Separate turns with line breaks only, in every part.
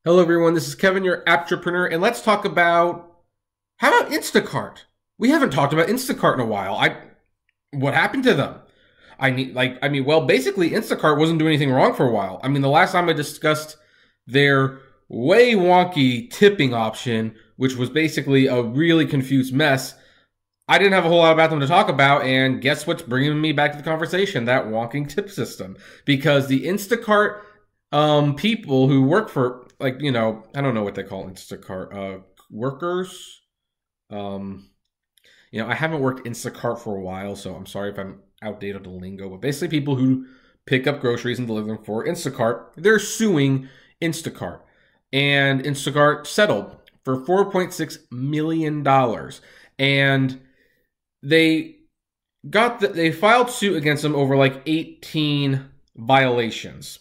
Hello everyone, this is Kevin, your entrepreneur, and let's talk about how about Instacart? We haven't talked about Instacart in a while. What happened to them? Basically Instacart wasn't doing anything wrong for a while. I mean, the last time I discussed their way wonky tipping option, which was basically a really confused mess, I didn't have a whole lot about them to talk about, and guess what's bringing me back to the conversation? That wonking tip system. Because the Instacart people who work for, I don't know what they call Instacart, workers. I haven't worked Instacart for a while, so I'm sorry if I'm outdated on the lingo, but basically people who pick up groceries and deliver them for Instacart, they're suing Instacart. And Instacart settled for $4.6 million. And they filed suit against them over 18 violations.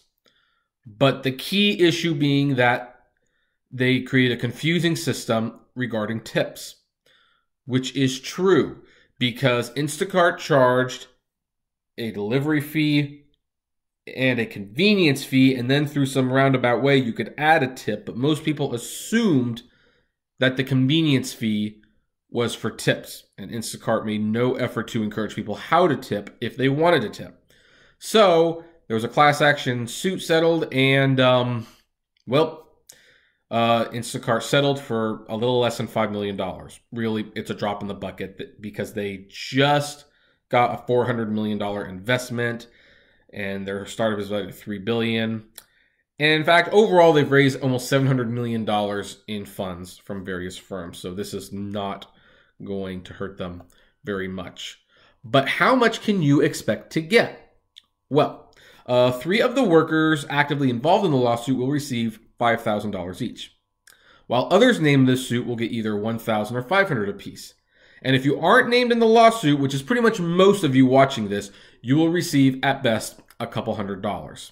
But the key issue being that they created a confusing system regarding tips, which is true because Instacart charged a delivery fee and a convenience fee, and then through some roundabout way you could add a tip, but most people assumed that the convenience fee was for tips, and Instacart made no effort to encourage people how to tip if they wanted to tip. So there was a class action suit settled, and Instacart settled for a little less than $5 million. Really, it's a drop in the bucket because they just got a $400 million investment, and their startup is about $3 billion. And in fact, overall, they've raised almost $700 million in funds from various firms. So this is not going to hurt them very much. But how much can you expect to get? Well, 3 of the workers actively involved in the lawsuit will receive $5,000 each, while others named in this suit will get either $1,000 or $500 apiece. And if you aren't named in the lawsuit, which is pretty much most of you watching this, you will receive at best a couple $100.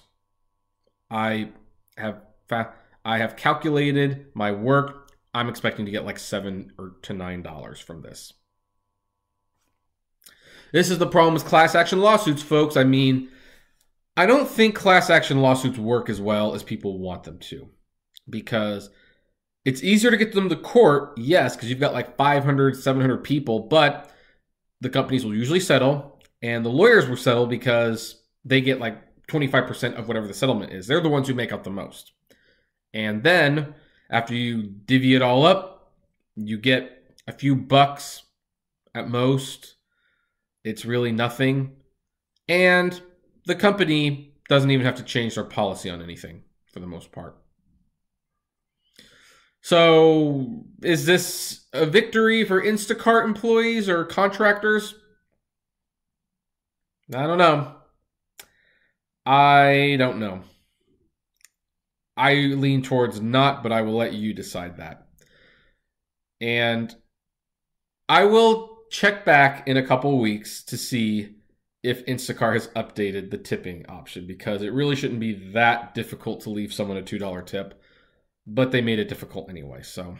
I have calculated my work. I'm expecting to get $7 to $9 from this. This is the problem with class action lawsuits, folks. I mean, I don't think class action lawsuits work as well as people want them to, because it's easier to get them to court, yes, because you've got 500, 700 people, but the companies will usually settle, and the lawyers will settle because they get 25% of whatever the settlement is. They're the ones who make out the most. And then, after you divvy it all up, you get a few bucks at most. It's really nothing. And the company doesn't even have to change their policy on anything for the most part. So, is this a victory for Instacart employees or contractors? I don't know. I don't know. I lean towards not, but I will let you decide that. And I will check back in a couple of weeks to see if Instacart has updated the tipping option, because it really shouldn't be that difficult to leave someone a $2 tip, but they made it difficult anyway, so,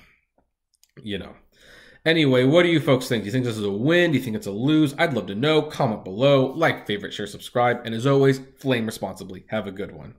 Anyway, what do you folks think? Do you think this is a win? Do you think it's a lose? I'd love to know. Comment below, like, favorite, share, subscribe, and as always, flame responsibly. Have a good one.